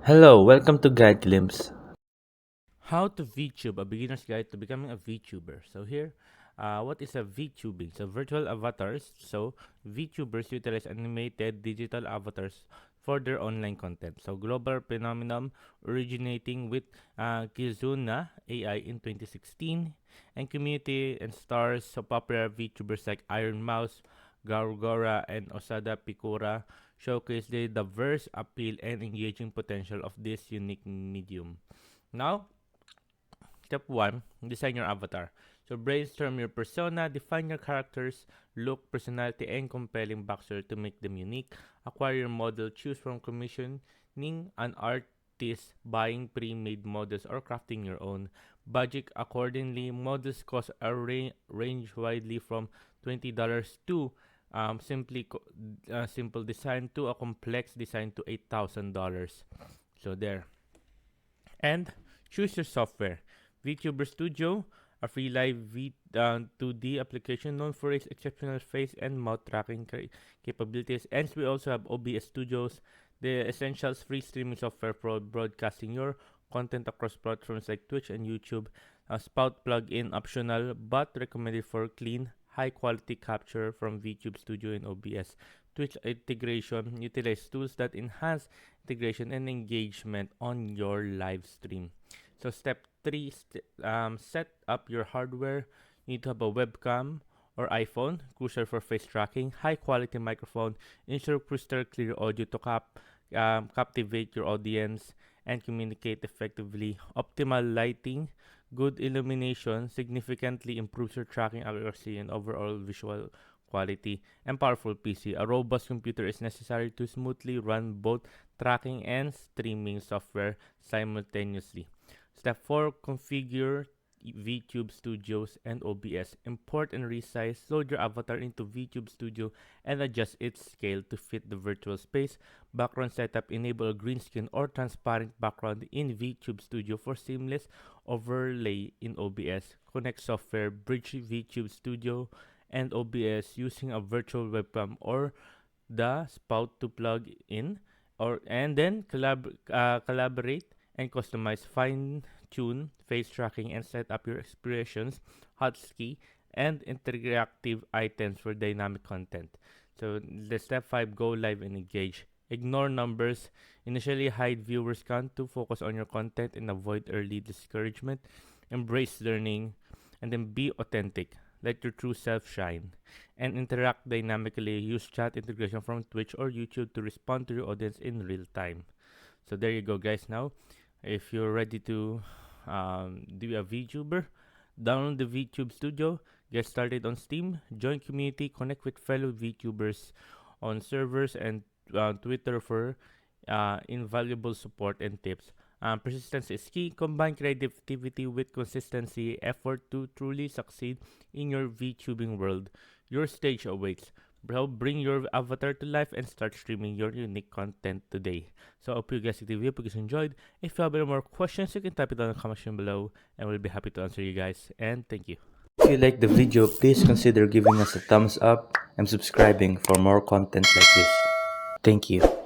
Hello, welcome to Guide Glimpse. How to VTube, a beginner's guide to becoming a VTuber. So here, what is a VTubing? So virtual avatars. So VTubers utilize animated digital avatars for their online content. So global phenomenon originating with Kizuna AI in 2016 and community and stars so popular VTubers like Iron Mouse, Gargora, and Osada Pikura showcase the diverse appeal and engaging potential of this unique medium. Now, Step 1, design your avatar. So brainstorm your persona, define your characters, look, personality, and compelling backstory to make them unique. Acquire your model, choose from commissioning an artist, buying pre-made models, or crafting your own. Budget accordingly. Models cost a range widely from $20 to simple design to a complex design to $8,000. So there. And choose your software. VTuber Studio, a free live 2D application known for its exceptional face and mouth tracking capabilities. And we also have OBS Studios, the essentials free streaming software for broadcasting your content across platforms like Twitch and YouTube. A Spout plugin optional but recommended for clean, high quality capture from VTube Studio and OBS. Twitch integration utilize tools that enhance integration and engagement on your live stream. So step 3, set up your hardware. You need to have a webcam or iPhone, crucial for face tracking, high quality microphone, ensure crystal clear audio to captivate your audience and communicate effectively. Optimal lighting, good illumination significantly improves your tracking accuracy and overall visual quality. And powerful PC. A robust computer is necessary to smoothly run both tracking and streaming software simultaneously. Step 4, configure VTube Studios and OBS. Import and resize. Load your avatar into VTube Studio and adjust its scale to fit the virtual space. Background setup. Enable a green screen or transparent background in VTube Studio for seamless overlay in OBS. Connect software. Bridge VTube Studio and OBS using a virtual webcam or the spout to plug in, or and then collaborate and customize, fine tune face tracking, and set up your expressions, hotkey, and interactive items for dynamic content. So the step 5, go live and engage. Ignore numbers. Initially hide viewers count to focus on your content and avoid early discouragement. Embrace learning and then be authentic. Let your true self shine and interact dynamically. Use chat integration from Twitch or YouTube to respond to your audience in real time. So there you go, guys. Now, if you're ready to do a VTuber, download the VTube Studio, get started on Steam, join community, connect with fellow VTubers on servers and Twitter for invaluable support and tips. Persistence is key. Combine creativity with consistency, effort to truly succeed in your VTubing world. Your stage awaits. Bro, bring your avatar to life and start streaming your unique content today. So I hope you guys like the video because you enjoyed. If you have any more questions, you can type it down in the comment section below and we'll be happy to answer you guys. And thank you. If you like the video, please consider giving us a thumbs up and subscribing for more content like this. Thank you.